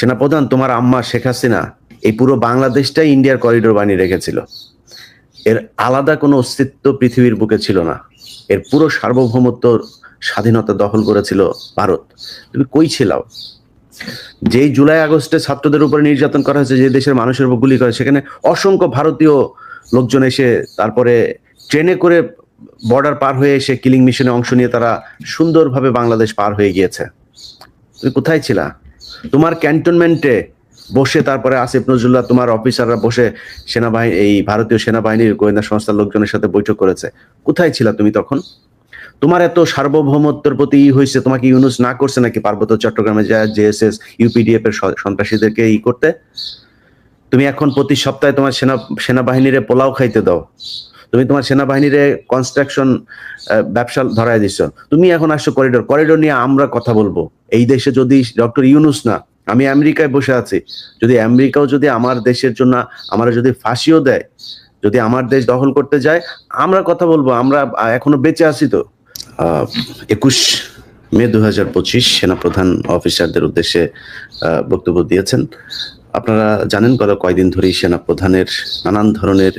সেনাপ্রধান, তোমার আম্মা শেখ হাসিনা এই পুরো বাংলাদেশটাই ইন্ডিয়ার করিডোর বানিয়ে রেখেছিল। এর আলাদা কোনো অস্তিত্ব পৃথিবীর বুকে ছিল না। এর পুরো সার্বভৌমত্ব, স্বাধীনতা দখল করেছিল ভারত। তুমি কই ছিলাও? যেই জুলাই আগস্টে ছাত্রদের উপরে নির্যাতন করা হয়েছে, যে দেশের মানুষের উপর গুলি করে, সেখানে অসংখ্য ভারতীয় লোকজন এসে তারপরে ট্রেনে করে বর্ডার পার হয়ে এসে কিলিং মিশনে অংশ নিয়ে তারা সুন্দরভাবে বাংলাদেশ পার হয়ে গিয়েছে। তুমি কোথায় ছিলা? তোমার ক্যান্টনমেন্টে বসে তারপরে আসিফ নজরুল্লাহ, তোমার অফিসাররা বসে সেনাবাহিনী, এই ভারতীয় সেনাবাহিনীর গোয়েন্দা সংস্থার লোকজনের সাথে বৈঠক করেছে। কোথায় ছিলা তুমি তখন? তোমার এত সার্বভৌমত্বের প্রতি হয়েছে, তোমাকে ইউনুস না করছে নাকি পার্বত্য চট্টগ্রামে যায় জেএসএস ইউপিডিএফ এর সন্ত্রাসীদেরকে করতে? তুমি এখন প্রতি সপ্তাহে তোমার সেনাবাহিনীর পোলাও খাইতে দাও। তুমি তোমার সেনাবাহিনীর কনস্ট্রাকশন ব্যবসা ধরায় দিচ্ছ। তুমি এখন আসছো করিডোর নিয়ে আমরা কথা বলবো। এই দেশে যদি ডক্টর ইউনুস না, আমি আমেরিকায় বসে আছি, যদি আমেরিকাও যদি আমার দেশের জন্য আমরা যদি ফাঁসিও দেয়, যদি আমার দেশ দখল করতে যায়, আমরা কথা বলবো। আমরা এখনো বেঁচে আছি তো। 21 মে 2025 সেনাপ্রধান অফিসারদের উদ্দেশ্যে বক্তব্য দিয়েছেন। আপনারা জানেন গত কয়েকদিন ধরেই সেনাপ্রধানের নানান ধরনের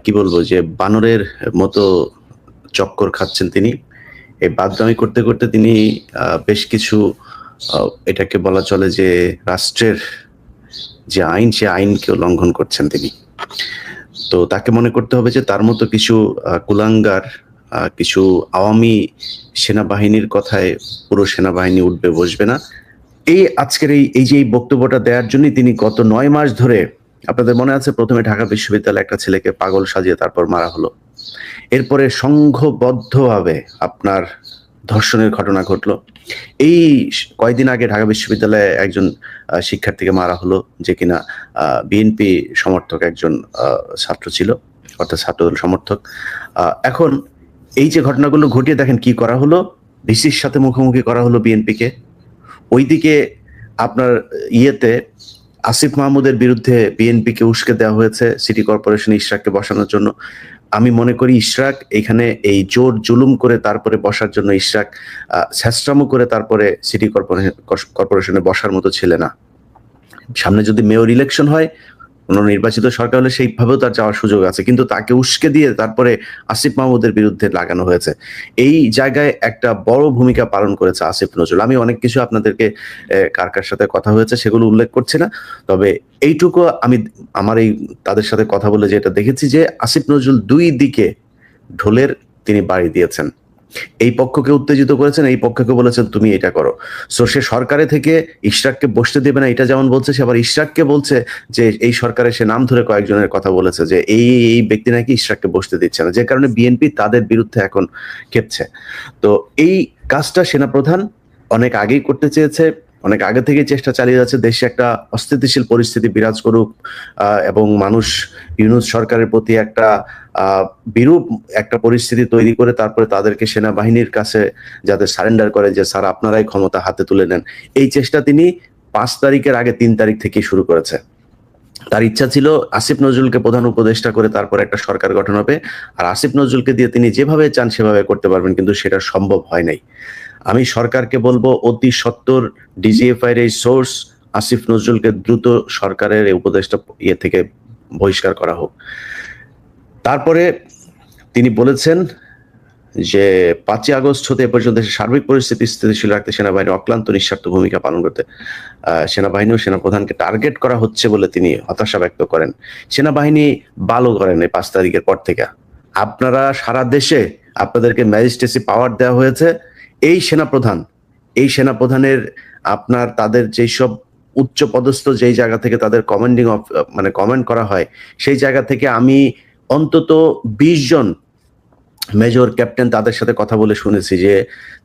কি বলবো, যে বানরের মতো চক্কর খাচ্ছেন তিনি। এই বাদদামি করতে করতে তিনি বেশ কিছু, এটাকে বলা চলে যে রাষ্ট্রের যে আইন, সে আইনকেও লঙ্ঘন করছেন তিনি। তো তাকে মনে করতে হবে যে তার মতো কিছু কুলাঙ্গার, কিছু আওয়ামী সেনাবাহিনীর কথায় পুরো সেনাবাহিনী উঠবে বসবে না। এই আজকের এই যে বক্তব্যটা দেওয়ার জন্য তিনি গত 9 মাস ধরে, আপনাদের মনে আছে, প্রথমে ঢাকা বিশ্ববিদ্যালয়ে একটা ছেলেকে পাগল সাজিয়ে তারপর মারা হলো। এরপরে সংঘবদ্ধভাবে আপনার ধর্ষণের ঘটনা ঘটলো। এই কয়েকদিন আগে ঢাকা বিশ্ববিদ্যালয়ে একজন শিক্ষার্থীকে মারা হলো, যে কিনা বিএনপি সমর্থক একজন ছাত্র ছিল, অর্থাৎ ছাত্রদল সমর্থক। এখন এই যে ঘটনাগুলো ঘটিয়ে দেখেন কি করা হলো। ভিসির সাথে মুখোমুখি করা হলো বিএনপিকে। ওইদিকে আপনার আসিফ মাহমুদের বিরুদ্ধে বিএনপিকে উস্কে দেওয়া হয়েছে সিটি কর্পোরেশন ইশরাককে বসানোর জন্য। আমি মনে করি ইশরাক এখানে এই জোর জুলুম করে তারপরে বসার জন্য, ইশরাক ছেঁচড়ামো করে তারপরে সিটি কর্পোরেশনে বসার মতো ছেলে না। সামনে যদি মেয়র ইলেকশন হয়, কোনো নির্বাচিত সরকার হলে সেইভাবেও তার যাওয়ার সুযোগ আছে, কিন্তু তাকে উস্কে দিয়ে তারপরে আসিফ মাহমুদের বিরুদ্ধে লাগানো হয়েছে। এই জায়গায় একটা বড় ভূমিকা পালন করেছে আসিফ নজরুল। আমি অনেক কিছু আপনাদেরকে কার সাথে কথা হয়েছে সেগুলো উল্লেখ করছি না, তবে এইটুকু আমি আমার এই তাদের সাথে কথা বলে যেটা দেখেছি, যে আসিফ নজরুল দুই দিকে ঢোলের তিনি বাড়ি দিয়েছেন। এই পক্ষকে উত্তেজিত করেছেন, এই পক্ষকে বলেছেন তুমি এটা করো। সো সে সরকারে থেকে ইশরাককে বসতে দেবে না, এটা যেমন বলছে, সে আবার ইশরাককে বলছে যে এই সরকারে সে নাম ধরে কয়েকজনের কথা বলেছে যে এই ব্যক্তি নাকি ইশরাককে বসতে দিচ্ছে না, যে কারণে বিএনপি তাদের বিরুদ্ধে এখন খেপছে। তো এই কাজটা সেনাপ্রধান অনেক আগেই করতে চেয়েছে, অনেক আগে থেকে চেষ্টা চালিয়ে যাচ্ছে। দেশে একটা অস্থিতিশীল পরিস্থিতি বিরাজ করুক এবং মানুষ ইউনূস সরকারের প্রতি একটা বিরূপ একটা পরিস্থিতি তৈরি করে তারপরে তাদেরকে সেনাবাহিনীর কাছে যাতে সারেন্ডার করে, যে স্যার আপনারাই ক্ষমতা হাতে তুলে নেন। এই চেষ্টা তিনি 5 তারিখের আগে 3 তারিখ থেকেই শুরু করেছে। তার ইচ্ছা ছিল আসিফ নজরুলকে প্রধান উপদেষ্টা করে তারপর একটা সরকার গঠন হবে, আর আসিফ নজরুলকে দিয়ে তিনি যেভাবে চান সেভাবে করতে পারবেন, কিন্তু সেটা সম্ভব হয় নাই। আমি সরকারকে বলবো অতি সত্বর ডিজিএফআই এর এই সোর্স আসিফ নজরুলকে দ্রুত সরকারের উপদেষ্টা থেকে বহিষ্কার করা হোক। তারপরে তিনি বলেছেন যে 5 আগস্ট হতে এ পর্যন্ত সার্বিক পরিস্থিতি স্থিতিশীল রাখতে সেনাবাহিনী অক্লান্ত নিঃস্বার্থ ভূমিকা পালন করতে সেনাবাহিনী ও সেনাপ্রধানকে টার্গেট করা হচ্ছে বলে তিনি হতাশা ব্যক্ত করেন। সেনাবাহিনী ভালো করেন এই 5 তারিখের পর থেকে। আপনারা সারা দেশে আপনাদেরকে ম্যাজিস্ট্রেসি পাওয়ার দেওয়া হয়েছে। এই সেনাপ্রধানের আপনার তাদের যেসব উচ্চ পদস্থ যেই জায়গা থেকে তাদের কমেন্ট করা হয়, সেই জায়গা থেকে আমি অন্তত 20 জন মেজর ক্যাপ্টেন তাদের সাথে কথা বলে শুনেছি যে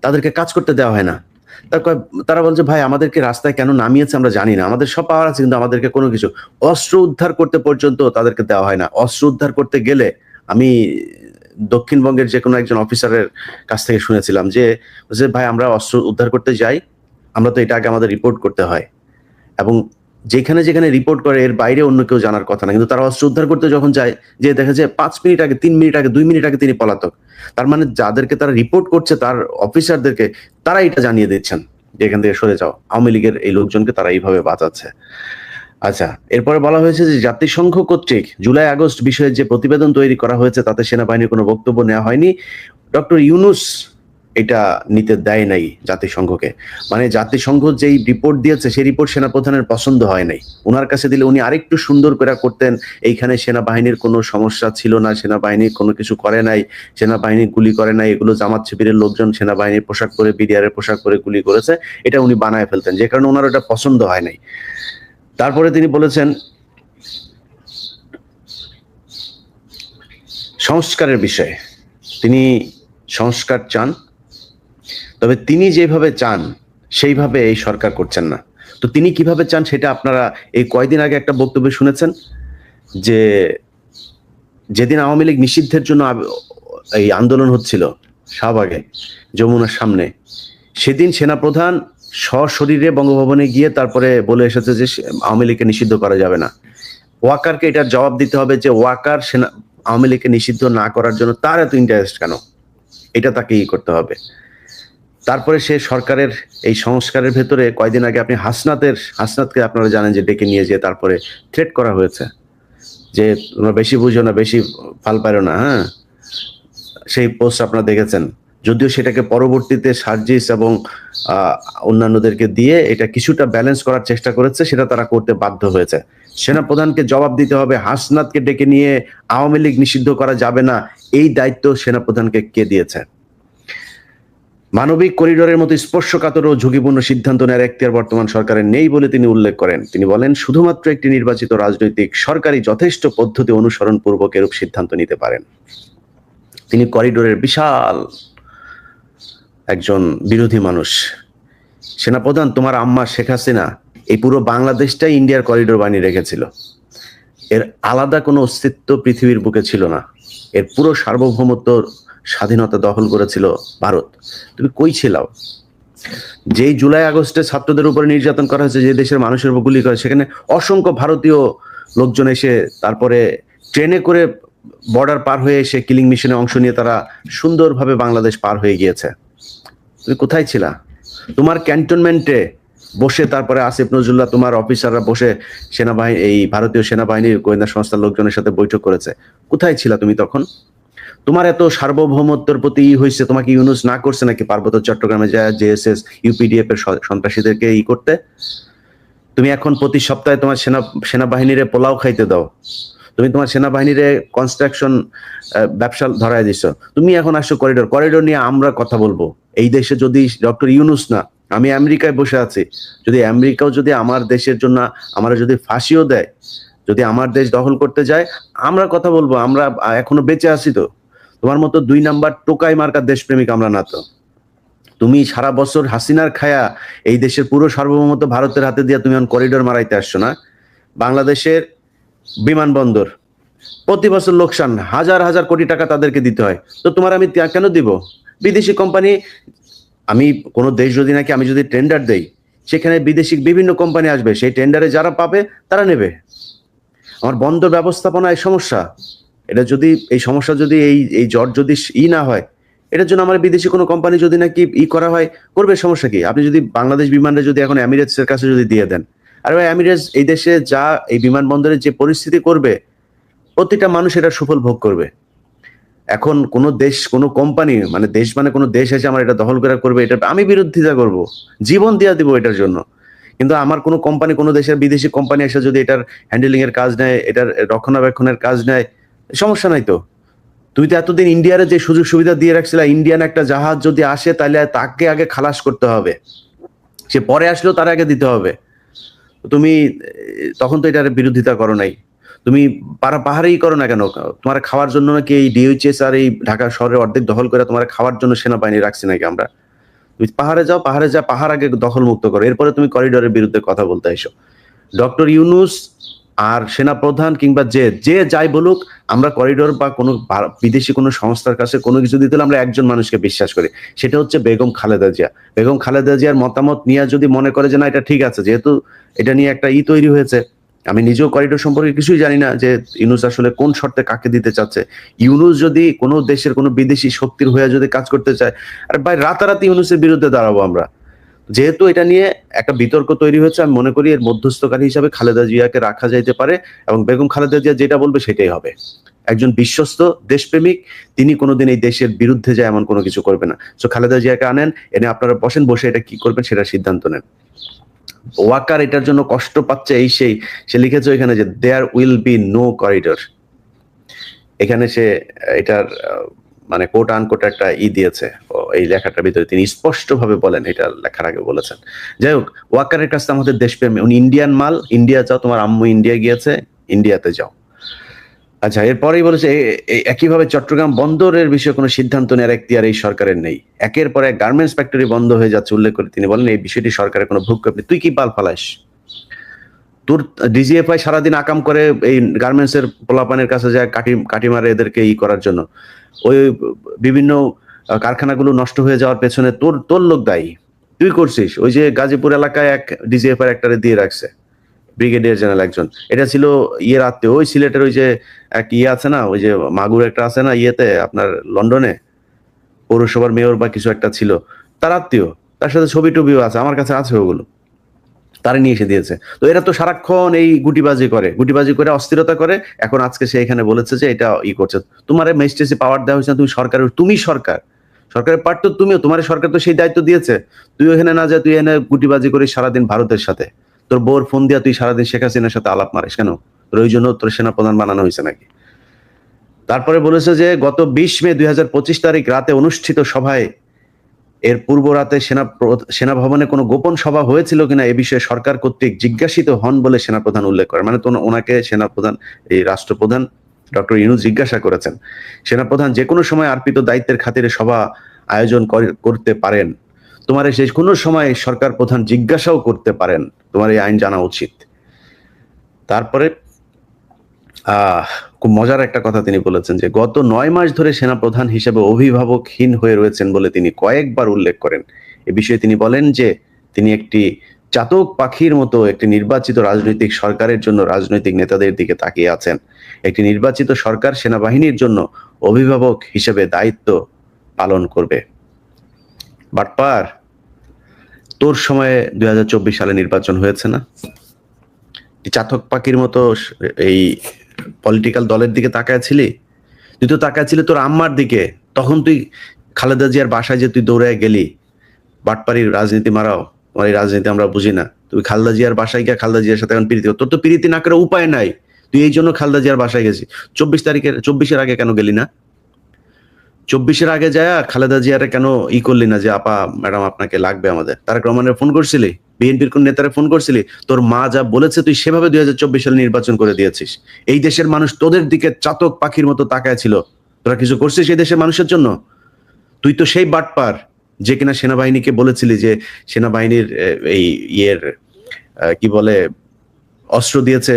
তাদেরকে কাজ করতে দেওয়া হয় না। তারা বলছে ভাই আমাদেরকে রাস্তায় কেন নামিয়েছে আমরা জানি না, আমাদের সব পাওয়ার আছে কিন্তু আমাদেরকে কোনো কিছু, অস্ত্র উদ্ধার করতে পর্যন্ত তাদেরকে দেওয়া হয় না। অস্ত্র উদ্ধার করতে গেলে আমি দক্ষিণবঙ্গের যে কোনো একজন অফিসারের কাছ থেকে শুনেছিলাম যে ভাই আমরা অস্ত্র উদ্ধার করতে যাই, আমরা তো এটা আগে আমাদের রিপোর্ট করতে হয়, এবং যেখানে যেখানে রিপোর্ট করে এর বাইরে অন্য কেউ জানার কথা না, কিন্তু তারা অস্ত্র উদ্ধার করতে যখন যায়, যে দেখা যায় 5 মিনিট আগে, 3 মিনিট আগে, 2 মিনিট আগে তিনি পলাতক। তার মানে যাদেরকে তারা রিপোর্ট করছে, তার অফিসারদেরকে তারা এটা জানিয়ে দিচ্ছেন যে এখান থেকে সরে যাও। আওয়ামী লীগের এই লোকজনকে তারা এইভাবে বাঁচাচ্ছে। আচ্ছা, এরপরে বলা হয়েছে যে জাতিসংঘ কর্তৃক জুলাই আগস্ট বিষয়ে যে প্রতিবেদন তৈরি করা হয়েছে তাতে সেনাবাহিনীর কোনো বক্তব্য নেওয়া হয়নি। ডক্টর ইউনূস এটা নিতে দেয় নাই জাতিসংঘকে। মানে জাতিসংঘ যেই রিপোর্ট দিয়েছে সেই রিপোর্ট সেনাপ্রধানের পছন্দ হয় নাই। উনার কাছে দিলে উনি আরেকটু সুন্দর করে করতেন, এইখানে সেনাবাহিনীর কোনো সমস্যা ছিল না, সেনাবাহিনী কোনো কিছু করে নাই, সেনাবাহিনী গুলি করে নাই, এগুলো জামাত শিবিরের লোকজন সেনাবাহিনীর পোশাক পরে, বিডিআরের পোশাক পরে গুলি করেছে, এটা উনি বানায় ফেলতেন, যে কারণে ওনার ওটা পছন্দ হয় নাই। তারপরে তিনি বলেছেন সংস্কারের বিষয়ে তিনি সংস্কার চান, তবে তিনি যেভাবে চান সেইভাবে এই সরকার করছেন না। তো তিনি কিভাবে চান সেটা আপনারা এই কয়দিন আগে একটা বক্তব্য শুনেছেন, যে যেদিন আওয়ামী লীগ নিষিদ্ধের জন্য এই আন্দোলন হচ্ছিল শাহবাগে যমুনার সামনে, সেদিন সেনাপ্রধান সশরীরে বঙ্গভবনে গিয়ে তারপরে বলে এসেছে যে আওয়ামী লীগকে নিষিদ্ধ করা যাবে না। ওয়াকারকে এটার জবাব দিতে হবে যে ওয়াকার আওয়ামী লীগকে নিষিদ্ধ না করার জন্য তার এত ইন্টারেস্ট কেন, এটা তাকে করতে হবে। তারপরে সে সরকারের এই সংস্কারের ভেতরে কয়দিন আগে আপনি হাসনাতকে আপনারা জানেন যে ডেকে নিয়ে যেয়ে তারপরে থ্রেট করা হয়েছে যে তোমরা বেশি বুঝো না, বেশি ফাল পারো না। হ্যাঁ, সেই পোস্ট আপনারা দেখেছেন। যদিও সেটাকে পরবর্তীতে সার্জিস এবং অন্যান্যদেরকে দিয়ে এটা কিছুটা ব্যালেন্স করার চেষ্টা করেছে, সেটা তারা করতে বাধ্য হয়েছে। সেনাপ্রধানকে জবাব দিতে হবে, হাসনাতকে ডেকে নিয়ে আওয়ামী লীগ নিষিদ্ধ করা যাবে না, এই দায়িত্ব সেনাপ্রধানকে কে দিয়েছে? মানবিক করিডোরের মতো স্পর্শকাতর ও ঝুঁকিপূর্ণ সিদ্ধান্ত নেওয়ার এখতিয়ার বর্তমান সরকারের নেই বলে তিনি উল্লেখ করেন। তিনি বলেন, শুধুমাত্র একটি নির্বাচিত রাজনৈতিক সরকারই যথেষ্ট পদ্ধতি অনুসরণ পূর্বক এরূপ সিদ্ধান্ত নিতে পারেন। তিনি করিডোরের বিশাল একজন বিরোধী মানুষ। সেনাপ্রধান, তোমার আম্মা শেখ হাসিনা এই পুরো বাংলাদেশটাই ইন্ডিয়ার করিডোর বানিয়ে রেখেছিল। এর আলাদা কোনো অস্তিত্ব পৃথিবীর বুকে ছিল না। এর পুরো সার্বভৌমত্ব স্বাধীনতা দখল করেছিল ভারত। তুমি কই ছিলাও? যেই জুলাই আগস্টে ছাত্রদের উপরে নির্যাতন করা হয়েছে, যে দেশের মানুষের উপর গুলি করে, সেখানে অসংখ্য ভারতীয় লোকজন এসে তারপরে ট্রেনে করে বর্ডার পার হয়ে এসে কিলিং মিশনে অংশ নিয়ে তারা সুন্দরভাবে বাংলাদেশ পার হয়ে গিয়েছে। তুমি কোথায় ছিলা? তোমার ক্যান্টনমেন্টে বসে তারপরে আসিফ নজরুল্লাহ, তোমার অফিসাররা বসে সেনাবাহিনী, এই ভারতীয় সেনাবাহিনীর গোয়েন্দা সংস্থার লোকজনের সাথে বৈঠক করেছে। কোথায় ছিলা তুমি তখন? তোমার এত সার্বভৌমত্বের প্রতি হয়েছে, তোমাকে ইউনূস না করছে নাকি পার্বত্য চট্টগ্রামে যায় জেএসএস ইউপিডিএফ এর সন্ত্রাসীদেরকে করতে? তুমি এখন প্রতি সপ্তাহে তোমার সেনাবাহিনীরে পোলাও খাইতে দাও, তুমি তোমার সেনাবাহিনীরে কনস্ট্রাকশন ব্যবসা ধরায় দিছো, তুমি এখন আসছো করিডোর নিয়ে আমরা কথা বলবো। এই দেশে যদি ডক্টর ইউনূস না, আমি আমেরিকায় বসে আছি, যদি আমেরিকাও যদি আমার দেশের জন্য আমরা যদি ফাঁসিও দেয়, যদি আমার দেশ দখল করতে যায়, আমরা কথা বলবো। আমরা এখনো বেঁচে আছি তো। তোমার মতো 2 নাম্বার টোকাই মার্কার দেশপ্রেমিক আমরা না তো। তুমি সারা বছর হাসিনার খায়া এই দেশের পুরো সার্বভৌমত্ব ভারতের হাতে দিয়ে তুমি এখন করিডোর মারাইতে আসছো না? বাংলাদেশের বিমানবন্দর প্রতি বছর লোকসান, হাজার হাজার কোটি টাকা তাদেরকে দিতে হয়। তো তোমার আমি কেন দিব? বিদেশি কোম্পানি, আমি কোনো দেশ যদি নাকি আমি যদি টেন্ডার দেই, সেখানে বিদেশি বিভিন্ন কোম্পানি আসবে, সেই টেন্ডারে যারা পাবে তারা নেবে। আমার বন্দর ব্যবস্থাপনায় সমস্যা, এটা যদি এই সমস্যা যদি এই জট যদি না হয়, এটার জন্য আমার বিদেশি কোনো কোম্পানি যদি নাকি করা হয়, করবে, সমস্যা কি? আপনি যদি বাংলাদেশ বিমানটা যদি এখন এমিরেটস এর কাছে যদি দিয়ে দেন, আর ভাই এমিরেটস এই দেশে যা এই বিমানবন্দরের যে পরিস্থিতি করবে, প্রতিটা মানুষ এটা সুফল ভোগ করবে। এখন কোনো দেশ, কোনো কোম্পানি, মানে দেশ মানে কোনো দেশ এসে আমার এটা দখল করে করবে, এটা আমি বিরোধিতা করব, জীবন দিয়ে দিব এটার জন্য। কিন্তু আমার কোনো কোম্পানি, কোনো দেশের বিদেশি কোম্পানি এসে যদি এটার হ্যান্ডেলিং এর কাজ নেয়, এটার রক্ষণাবেক্ষণের কাজ নেয়, সমস্যা নাই তো। তুমি তো এতদিন ইন্ডিয়ারে যে সুযোগ সুবিধা দিয়ে রাখছিল, ইন্ডিয়ান একটা জাহাজ যদি আসে তাহলে তাকে আগে খালাস করতে হবে, সে পরে আসলেও তার আগে দিতে হবে। তুমি তখন তো এটার বিরোধিতা করো নাই। তুমি পাহাড়েই করো না কেন? তোমার খাওয়ার জন্য নাকি এই ডিএইচএস আর এই ঢাকা শহরের অর্ধেক দখল করে তোমার খাওয়ার জন্য সেনাবাহিনী রাখছি নাকি আমরা? তুমি পাহাড়ে যাও, পাহাড় আগে দখল মুক্ত করো, এরপরে তুমি করিডোরের বিরুদ্ধে কথা বলতে এসো। ডক্টর ইউনূস আর সেনাপ্রধান কিংবা যে যাই বলুক, আমরা করিডোর বা কোনো বিদেশি কোনো সংস্থার কাছে কোনো কিছু দিতে হলে আমরা একজন মানুষকে বিশ্বাস করি, সেটা হচ্ছে বেগম খালেদা জিয়া। বেগম খালেদা জিয়ার মতামত নিয়ে যদি মনে করে যে না এটা ঠিক আছে, যেহেতু এটা নিয়ে একটা তৈরি হয়েছে, আমি নিজেও করিডোর সম্পর্কে কিছুই জানি না যে ইউনূস আসলে কোন শর্তে কাকে দিতে চাচ্ছে। ইউনূস যদি কোনো দেশের কোনো বিদেশি শক্তির হয়ে যদি কাজ করতে চায়, আর ভাই রাতারাতি ইউনূসের বিরুদ্ধে দাঁড়াবো আমরা। যেহেতু এটা নিয়ে একটা বিতর্ক তৈরি হয়েছে, আমি মনে করি এর মধ্যস্থকারী হিসাবে খালেদা জিয়াকে রাখা যাইতে পারে, এবং বেগম খালেদা জিয়া যেটা বলবে সেটাই হবে। একজন বিশ্বস্ত দেশপ্রেমিক, তিনি কোনোদিন এই দেশের বিরুদ্ধে যায় এমন কোনো কিছু করবে না। সো খালেদা জিয়াকে আনেন, এনে আপনারা বসেন, বসে এটা কি করবেন সেটা সিদ্ধান্ত নেন। ওয়াকার এটার জন্য কষ্ট পাচ্ছে, এই সেই, সে লিখেছে এখানে যে there will be no corridor. এখানে সে এটার মানে কোট আনকোট একটা দিয়েছে এই লেখাটার ভিতরে, তিনি স্পষ্টভাবে বলেন, এটা লেখার আগে বলেছেন। যাই হোক, ওয়াকারের কাছে আমাদের দেশপ্রেমী, উনি ইন্ডিয়ান মাল, ইন্ডিয়া যাও, তোমার আম্মু ইন্ডিয়া গিয়েছে, ইন্ডিয়াতে যাও। আচ্ছা, এরপরেই বলেছে একইভাবে চট্টগ্রাম বন্দরের বিষয়ে কোনো সিদ্ধান্ত নেওয়ার এখতিয়ার এই সরকারের নেই। একের পর এক গার্মেন্টস ফ্যাক্টরি বন্ধ হয়ে যাচ্ছে উল্লেখ করে তিনি বলেন এই বিষয়টি সরকারের কোনো ভূক্ষেপ নেই। তুই কি পাল ফালাস? তোর ডিজিএফআই সারাদিন আকাম করে এই গার্মেন্টস এর পোলাপানের কাছে যায় কাটি মারে এদেরকে করার জন্য। ওই বিভিন্ন কারখানাগুলো নষ্ট হয়ে যাওয়ার পেছনে তোর লোক দায়ী, তুই করছিস। ওই যে গাজীপুর এলাকায় এক ডিজিএফআই একটারে দিয়ে রাখছে, ব্রিগেডিয়ার জেনারেল একজন, এটা ছিল আত্মীয়, ওই সিলেটের ওই যে এক আছে না, ওই যে মাগুর একটা আছে না আপনার লন্ডনে পৌরসভার মেয়র বা কিছু একটা ছিল, তার আত্মীয়, তার সাথে ছবি টবিও আছে, আমার কাছে আছে ওগুলো, তারা নিয়ে এসে দিয়েছে। তো এরা তো সারাক্ষণ এই গুটিবাজি করে অস্থিরতা করে। এখন আজকে সে এখানে বলেছে যে এটা করছে। তোমার ম্যাজিস্ট্রেসি পাওয়ার দেওয়া হয়েছে না, তুমি সরকারের পার্ট তো তুমিও, তোমার সরকার তো সেই দায়িত্ব দিয়েছে। তুই ওখানে না যা, তুই এনে গুটিবাজি করিস সারাদিন ভারতের সাথে, তোর বউর ফোন দিয়া তুই সারাদিন শেখ হাসিনার সাথে আলাপ মারিস কেন? তোর ওই জন্য তোর সেনাপ্রধান বানানো হয়েছে নাকি? তারপরে বলেছে যে গত 20 মে 2025 তারিখ রাতে অনুষ্ঠিত সভায়, এর পূর্ব রাতে সেনা ভবনে কোনো গোপন সভা হয়েছিল কিনা এ বিষয়ে সরকার কর্তৃক জিজ্ঞাসিত হন বলে সেনাপ্রধান উল্লেখ করে। মানে তো ওনাকে সেনাপ্রধান, এই রাষ্ট্রপ্রধান ডক্টর ইউনূস জিজ্ঞাসা করেছেন, সেনাপ্রধান যে কোনো সময় অর্পিত দায়িত্বের খাতিরে সভা আয়োজন করতে পারেন, তোমার সেই কোনো সময় সরকার প্রধান জিজ্ঞাসাও করতে পারেন, তোমার এই আইন জানা উচিত। তারপরে খুব মজার একটা কথা তিনি বলেছেন যে গত 9 মাস ধরে সেনাপ্রধান হিসেবে অভিভাবকহীন হয়ে রয়েছেন বলে তিনি কয়েকবার উল্লেখ করেন। এ বিষয়ে তিনি বলেন যে তিনি একটি চাতক পাখির মতো একটি নির্বাচিত রাজনৈতিক সরকারের জন্য রাজনৈতিক নেতাদের দিকে তাকিয়ে আছেন। একটি নির্বাচিত সরকার সেনাবাহিনীর জন্য অভিভাবক হিসেবে দায়িত্ব পালন করবে। বাটপার, তোর সময়ে 2024 সালে নির্বাচন হয়েছে না? চাতক পাখির মতো এই পলিটিক্যাল দলের দিকে তাকায়াছিলি? তুই তো তাকায়াছিলি তোর আম্মার দিকে। তখন তুই খালেদা জিয়ার বাসায় যে তুই দৌড়ায় গেলি, বাটপাড়ির রাজনীতি মারাও, তোমার এই রাজনীতি আমরা বুঝি না। তুই খালেদা জিয়ার বাসায় গিয়ে খালেদা জিয়ার সাথে এখন প্রীতি, তোর তো প্রীতি না করে উপায় নাই, তুই এই জন্য খালেদা জিয়ার বাসায় গেছি। 24 আগে কেন গেলি না? 24 আগে যায় খালেদা জিয়ারে কেন করলি না যে আপা ম্যাডাম আপনাকে লাগবে আমাদের? তারেক রহমানের ফোন করছিলি? বিএনপির কোন নেতারে ফোন করছিলি? তোর মা যা বলেছে তুই সেভাবে 2024 সালে নির্বাচন করে দিয়েছিস। এই দেশের মানুষ তোদের দিকে চাতক পাখির মতো তাকায় ছিল। তোরা কিছু করছিস এই দেশের মানুষের জন্য? তুই তো সেই বাটপার যে কিনা সেনাবাহিনীকে বলেছিলি যে সেনাবাহিনীর এই কি বলে অস্ত্র দিয়েছে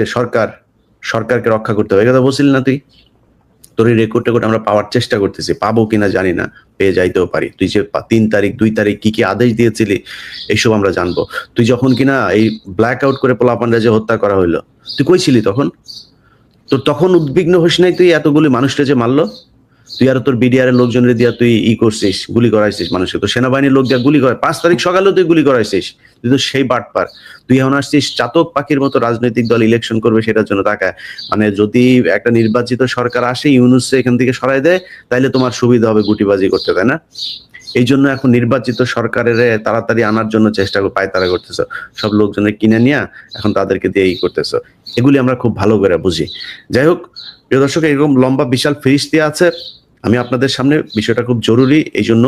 সরকারকে রক্ষা করতে হবে, এই কথা বলছিলি না তুই? তোর এই রেকর্ড আমরা পাওয়ার চেষ্টা করতেছি, পাবো কিনা জানি না, পেয়ে যাইতেও পারি। তুই যে 3 তারিখ 2 তারিখ কি আদেশ দিয়েছিলি এইসব আমরা জানবো। তুই যখন কিনা এই ব্ল্যাক আউট করে পোলাপানরা যে হত্যা করা হইলো, তুই কই ছিলি তখন? তোর তখন উদ্বিগ্ন হইস নাই তুই এতগুলি মানুষটা যে মারলো? তুই আর তোর বিডিআর এর লোকজনের দিয়া তুই করছিস, গুলি করাইছিস মানুষকে। তো সেনাবাহিনীর লোক দিয়া গুলি করে 5 তারিখ সকালেও তুই গুলি করাইছিস। তুই তো সেই বাটপার। তুই এখন আসছিস চাতক পাখির মতো রাজনৈতিক দল ইলেকশন করবে সেটার জন্য তাকায়। মানে যদি একটা নির্বাচিত সরকার আসে, ইউনূস এখান থেকে সরাই দেয়, তাইলে তোমার সুবিধা হবে গুটিবাজি করতে, তাই না? এই জন্য এখন নির্বাচিত সরকারের তাড়াতাড়ি আনার জন্য চেষ্টা পায়তারা করতেছ, সব লোকজনের কিনে নিয়ে এখন তাদেরকে দিয়ে করতেছ। এগুলি আমরা খুব ভালো করে বুঝি। যাই হোক প্রিয় দর্শক, এরকম লম্বা বিশাল ফিরিস্তি আছে। আমি আপনাদের সামনে বিষয়টা খুব জরুরি এই জন্য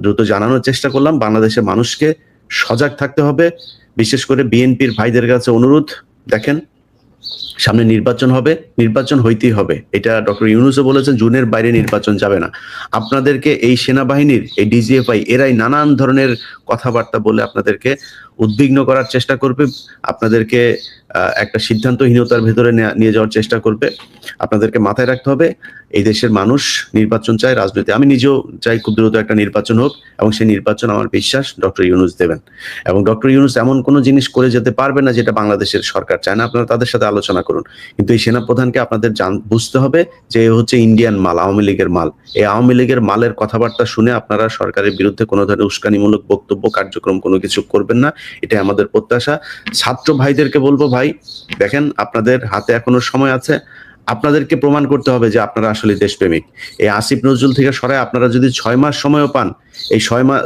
দ্রুত জানানোর চেষ্টা করলাম। বাংলাদেশের মানুষকে সজাগ থাকতে হবে, বিশেষ করে বিএনপির ভাইদের কাছে অনুরোধ, দেখেন সামনে নির্বাচন হবে, নির্বাচন হইতেই হবে। এটা ডক্টর ইউনূসও বলেছেন, জুনের বাইরে নির্বাচন যাবে না। আপনাদেরকে এই সেনাবাহিনীর এই ডিজিএফআই এরাই নানান ধরনের কথাবার্তা বলে আপনাদেরকে উদ্বিগ্ন করার চেষ্টা করবে, আপনাদেরকে একটা সিদ্ধান্তহীনতার ভেতরে নিয়ে যাওয়ার চেষ্টা করবে। আপনাদেরকে মাথায় রাখতে হবে এই দেশের মানুষ নির্বাচন চায়, রাজনীতি। আমি নিজেও চাই খুব দ্রুত একটা নির্বাচন হোক, এবং সেই নির্বাচন আমার বিশ্বাস ডক্টর ইউনূস দেবেন। এবং ডক্টর ইউনূস এমন কোনো জিনিস করে যেতে পারবে না যেটা বাংলাদেশের সরকার চায় না। আপনারা তাদের সাথে আলোচনা করুন, কিন্তু এই সেনাপ্রধানকে আপনাদের বুঝতে হবে যে এ হচ্ছে ইন্ডিয়ান মাল, আওয়ামী লীগের মাল। এই আওয়ামী লীগের মালের কথাবার্তা শুনে আপনারা সরকারের বিরুদ্ধে কোনো ধরনের উস্কানিমূলক বক্তব্য, কার্যক্রম কোনো কিছু করবেন না, এটাই আমাদের প্রত্যাশা। ছাত্র ভাইদেরকে বলবো, ভাই দেখেন আপনাদের হাতে এখনো সময় আছে, আপনাদেরকে প্রমাণ করতে হবে যে আপনারা আসলে দেশপ্রেমিক। এই আসিফ নজরুল থেকে সরায় আপনারা যদি 6 মাস সময়ও পান, এই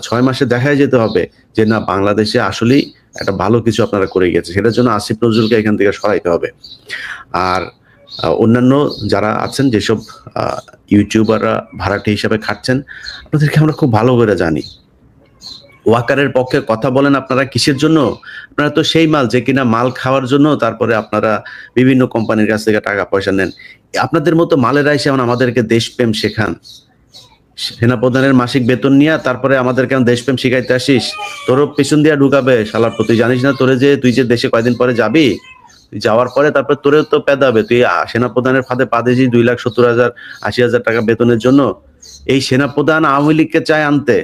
6 মাসে দেখাই যেতে হবে যে না, বাংলাদেশে আসলেই একটা ভালো কিছু আপনারা করে গেছে, সেটার জন্য আসিফ নজরুলকে এখান থেকে সরাইতে হবে। আর অন্যান্য যারা আছেন, যেসব ইউটিউবাররা ভাড়াটে হিসাবে খাটছেন, আপনাদেরকে আমরা খুব ভালো করে জানি। ওয়াকারের পক্ষে কথা বলেন আপনারা কিসের জন্য? আপনারা তো সেই মাল যে কিনা মাল খাওয়ার জন্য তারপরে আপনারা বিভিন্ন কোম্পানির কাছ থেকে টাকা পয়সা নেন। আপনাদের মতো মালেরা এসে আমাদেরকে দেশপ্রেম শেখান। সেনাপ্রধানের মাসিক বেতন নিয়ে তারপরে আমাদেরকে দেশপ্রেম শিখাইতে আসিস? তোরও পেছন দিয়া ঢুকাবে শালার পর। তুই জানিস না তুই যে দেশে কয়দিন পরে যাবি? তুই যাওয়ার পরে তারপর তোরেও তো পেদাবে। তুই সেনাপ্রধানের ফাঁদে পা দিয়েছিস 2,70,000 80,000 টাকা বেতনের জন্য। এই সেনাপ্রধান আওয়ামী লীগকে চায় আনতে।